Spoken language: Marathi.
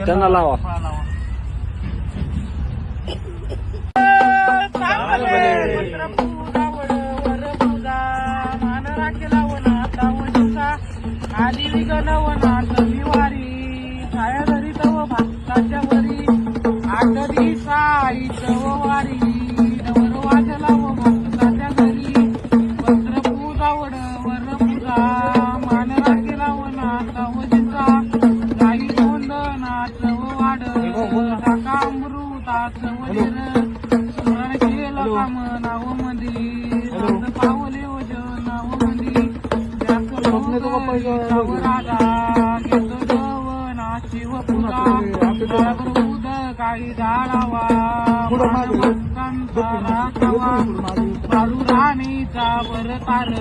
त्यांना लावा. आधी विगणवनाथ विवारी छाया धरीत व भाताच्या वरी आठ दिसा आईच वारी नवर वाजला व भक्ताच्या घरी वस्त्र पूजा वड वर पूजा मान राखेला व नाथ वजीचा गाई गोंधनाथ व वाड टाका अमृताच वजीर स्मरण केलं काम नाव मंदिर पावले वजन नाव मंदिर राजा घेतो जवनाची व पूजा उद काही जाळावा भक्तांचा राखावा बाळू राणीचा वर तार